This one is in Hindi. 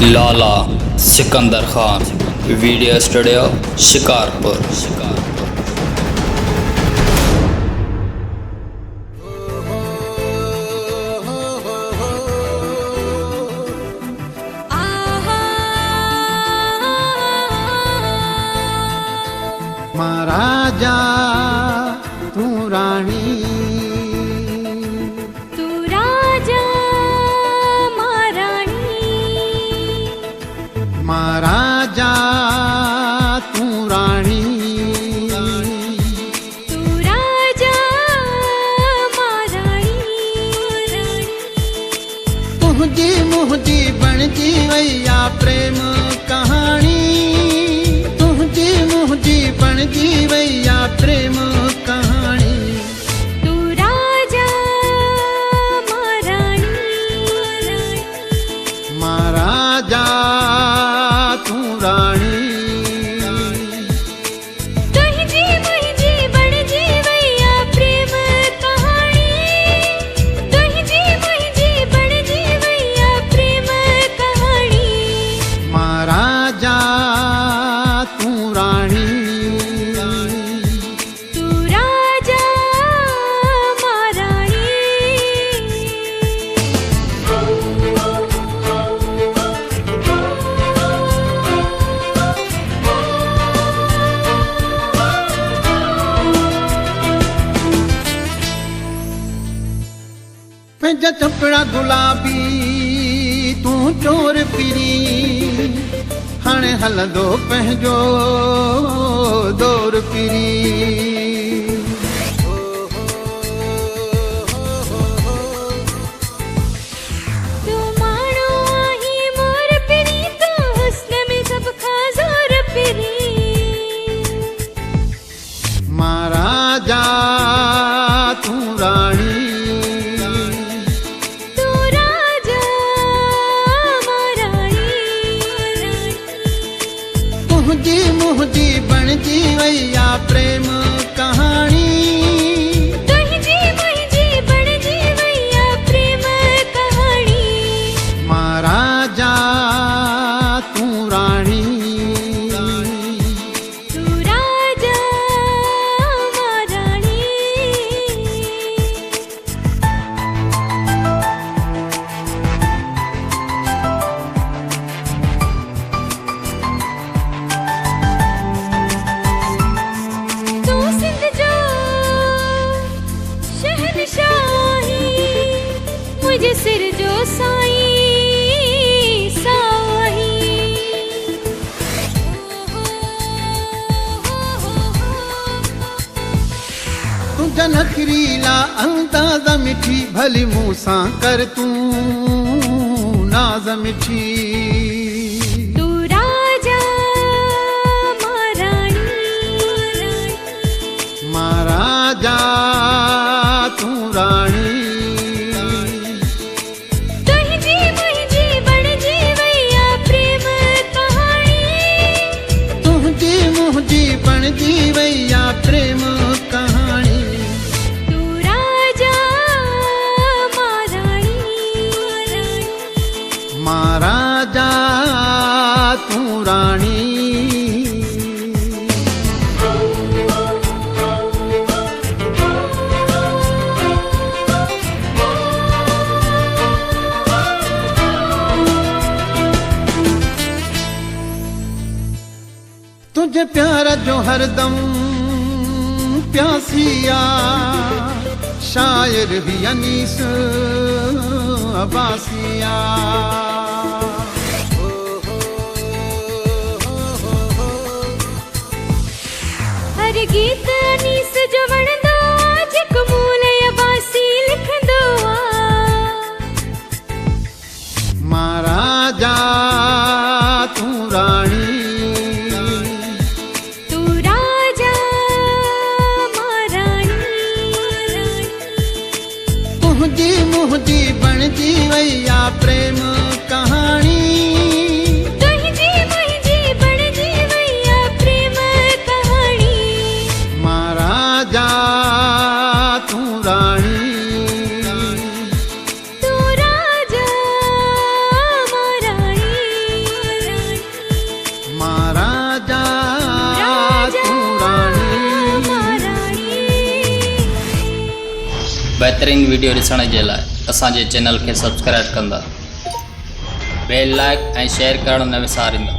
लाला सिकंदर खान वीडियो स्टूडियो शिकारपुर। महाराजा तू रानी, तू राजा महारानी, महाराजा तू रानी, तू राजा महारानी। तुझी मुझी बणजी वैया प्रेम कहानी, तुझी मुझी बणजी वैया प्रेम कहानी। तू राजा महारानी, महाराजा तू रानी, तुझी मुझी बणजी वैया प्रेम कहानी, तुझी मुझी बणजी वैया प्रेम कहानी। महाराजा तू रानी, तू राजा महारानी। पंहिंजा चपड़ा गुलाबी तू चोर पिरी, हाणे हलंदो पंहिंजो दौर पिरी। तू मानो आही मोर पिरी, तू हुस्न में सब खां जोर पिरी। महाराजा तू रानी, तू राजा महारानी। तुझी मुझी बणजी वैया प्रेम कहानी, तुझी मुझी बणजी वैया प्रेम कहानी। महाराजा तू रानी, तू राजा महारानी। तू सिंध जो शहनशाही, मुझे सिर जो साईं साही। तुझा नखरीला अंदाज़ मिठी, भली मूंसां कर तू नाज़ मिठी। तू राजा महारानी, महाराजा तू रानी, तुझी मुझी बणजी वैया प्रेम कहानी, तुझी मुझी बणजी वैया प्रेम कहानी। तू राजा महारानी, महाराजा तू रानी, तुझे प्यार जो हरदम प्यासिया, शायर भी अनीस अब्बासिया। हर गीत अनीस जो वणंदो आ, जेको मूल अब्बासी लिखंदो आ। महाराजा तू रानी, तू राजा महारानी। तुझी मुझी बणजी वैया प्रेम कहानी, तुझी मुझी बणजी वैया प्रेम कहानी। बहितरीन वीडियो ॾिसण जे लाइ असांजे चैनल खे सब्सक्राइब कंदा, बेल लाइक ऐं शेयर करणु न विसारींदा।